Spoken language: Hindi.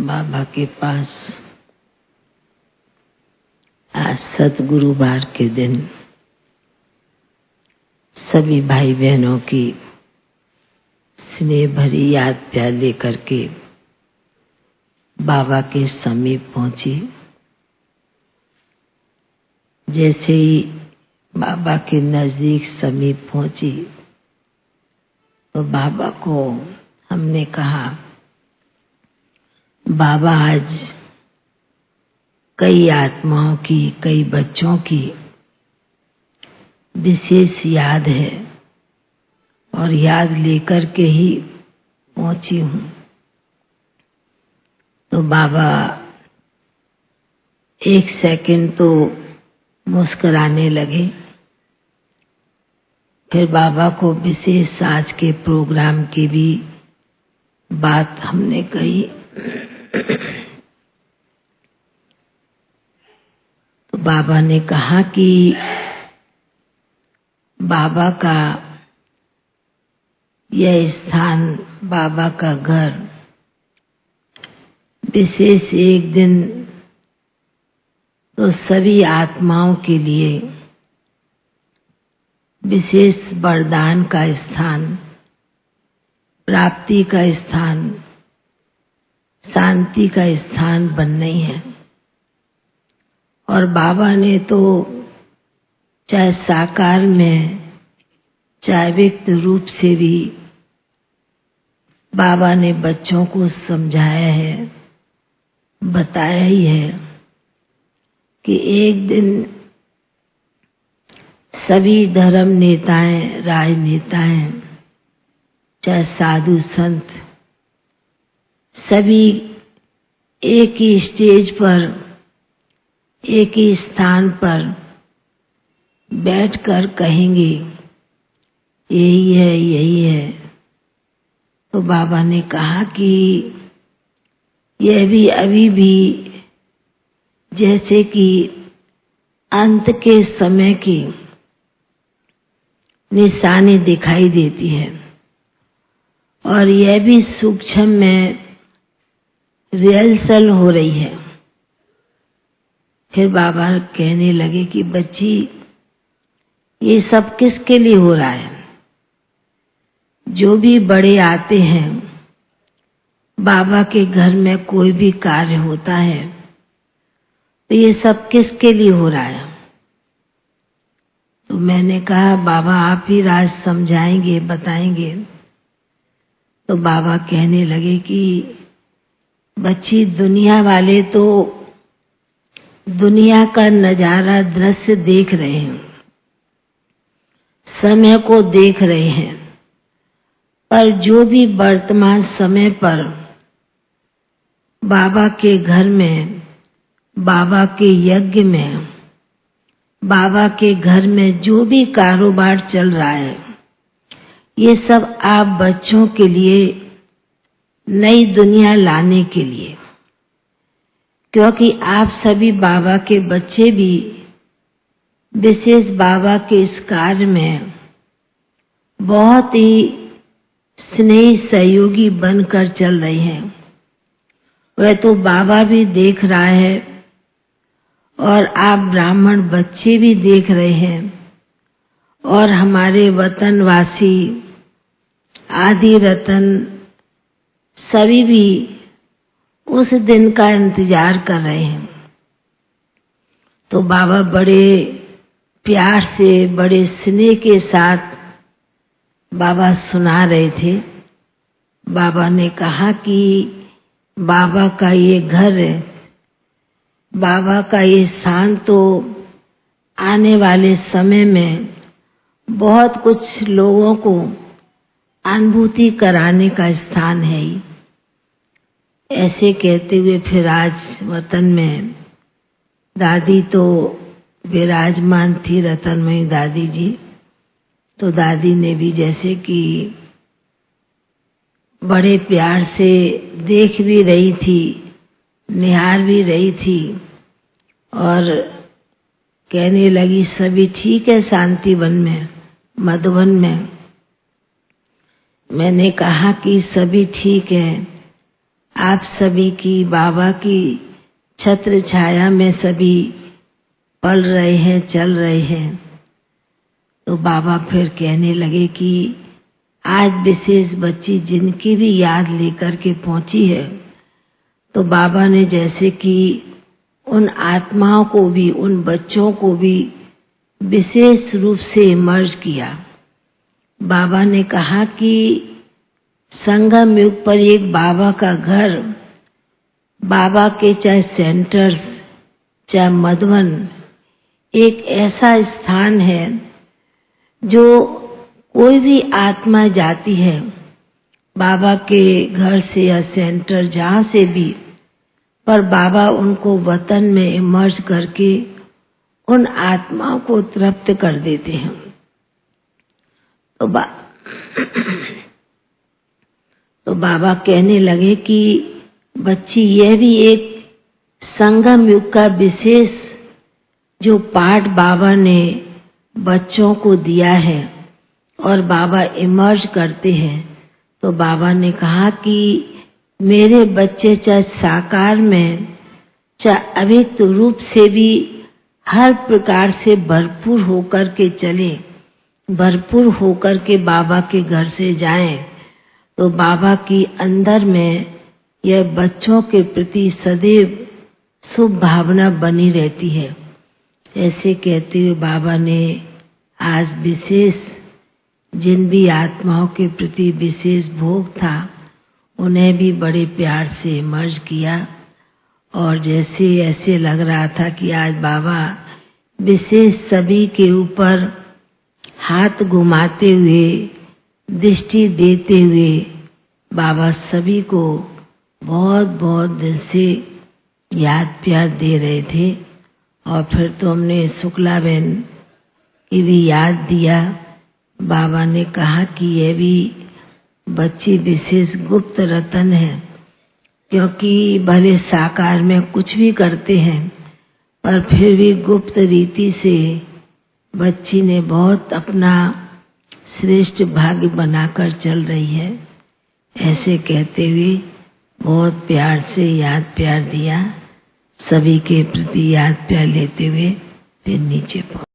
बाबा के पास आज सतगुरुवार के दिन सभी भाई बहनों की स्नेह भरी याद प्यार लेकर के बाबा के समीप पहुंची। जैसे ही बाबा के नजदीक समीप पहुंची तो बाबा को हमने कहा, बाबा आज कई आत्माओं की, कई बच्चों की विशेष याद है और याद लेकर के ही पहुंची हूँ। तो बाबा एक सेकंड तो मुस्कुराने लगे। फिर बाबा को विशेष आज के प्रोग्राम की भी बात हमने कही। तो बाबा ने कहा कि बाबा का यह स्थान, बाबा का घर विशेष एक दिन तो सभी आत्माओं के लिए विशेष वरदान का स्थान, प्राप्ति का स्थान, शांति का स्थान बनना ही है। और बाबा ने तो चाहे साकार में चाहे व्यक्त रूप से भी बाबा ने बच्चों को समझाया है, बताया ही है कि एक दिन सभी धर्म नेताएं, राजनेताएं, चाहे साधु संत, सभी एक ही स्टेज पर, एक ही स्थान पर बैठकर कहेंगे यही है, यही है। तो बाबा ने कहा कि यह भी अभी भी जैसे कि अंत के समय की निशानी दिखाई देती है और यह भी सूक्ष्म में रिहर्सल हो रही है। फिर बाबा कहने लगे कि बच्ची, ये सब किसके लिए हो रहा है? जो भी बड़े आते हैं, बाबा के घर में कोई भी कार्य होता है तो ये सब किसके लिए हो रहा है? तो मैंने कहा, बाबा आप ही राज समझाएंगे, बताएंगे। तो बाबा कहने लगे कि बच्ची, दुनिया वाले तो दुनिया का नजारा, दृश्य देख रहे हैं, समय को देख रहे हैं, पर जो भी वर्तमान समय पर बाबा के घर में, बाबा के यज्ञ में, बाबा के घर में जो भी कारोबार चल रहा है, ये सब आप बच्चों के लिए नई दुनिया लाने के लिए, क्योंकि आप सभी बाबा के बच्चे भी विशेष बाबा के इस कार्य में बहुत ही स्नेही सहयोगी बनकर चल रहे हैं। वह तो बाबा भी देख रहा है और आप ब्राह्मण बच्चे भी देख रहे हैं और हमारे वतनवासी आदि रतन सभी भी उस दिन का इंतजार कर रहे हैं। तो बाबा बड़े प्यार से, बड़े स्नेह के साथ बाबा सुना रहे थे। बाबा ने कहा कि बाबा का ये घर है, बाबा का ये स्थान तो आने वाले समय में बहुत कुछ लोगों को अनुभूति कराने का स्थान है ही। ऐसे कहते हुए फिर आज वतन में दादी तो विराजमान थी, रतनमयी दादी जी। तो दादी ने भी जैसे कि बड़े प्यार से देख भी रही थी, निहार भी रही थी और कहने लगी सभी ठीक है शांतिवन में, मधुबन में। मैंने कहा कि सभी ठीक है, आप सभी की बाबा की छत्र छाया में सभी पल रहे हैं, चल रहे हैं। तो बाबा फिर कहने लगे कि आज विशेष बच्ची जिनकी भी याद लेकर के पहुंची है, तो बाबा ने जैसे कि उन आत्माओं को भी, उन बच्चों को भी विशेष रूप से इमर्ज किया। बाबा ने कहा कि संगम युग पर एक बाबा का घर, बाबा के चाहे सेंटर्स, चाहे मधुबन, एक ऐसा स्थान है जो कोई भी आत्मा जाती है बाबा के घर से या सेंटर जहाँ से भी, पर बाबा उनको वतन में इमर्ज करके उन आत्माओं को तृप्त कर देते हैं। तो बाबा कहने लगे कि बच्ची, यह भी एक संगम युग का विशेष जो पाठ बाबा ने बच्चों को दिया है और बाबा इमर्ज करते हैं। तो बाबा ने कहा कि मेरे बच्चे चाहे साकार में, चाहे अव्यक्त रूप से भी हर प्रकार से भरपूर होकर के चले, भरपूर होकर के बाबा के घर से जाएं, तो बाबा की अंदर में यह बच्चों के प्रति सदैव शुभ भावना बनी रहती है। ऐसे कहते हुए बाबा ने आज विशेष जिन भी आत्माओं के प्रति विशेष भोग था, उन्हें भी बड़े प्यार से इमर्ज किया। और जैसे ऐसे लग रहा था कि आज बाबा विशेष सभी के ऊपर हाथ घुमाते हुए, दृष्टि देते हुए बाबा सभी को बहुत बहुत दिल से याद प्यार दे रहे थे। और फिर तो हमने शुक्ला बहन की भी याद दिया। बाबा ने कहा कि यह भी बच्ची विशेष गुप्त रतन है, क्योंकि भले साकार में कुछ भी करते हैं, पर फिर भी गुप्त रीति से बच्ची ने बहुत अपना श्रेष्ठ भाग्य बनाकर चल रही है। ऐसे कहते हुए बहुत प्यार से याद प्यार दिया, सभी के प्रति याद प्यार लेते हुए फिर नीचे पहुंचे।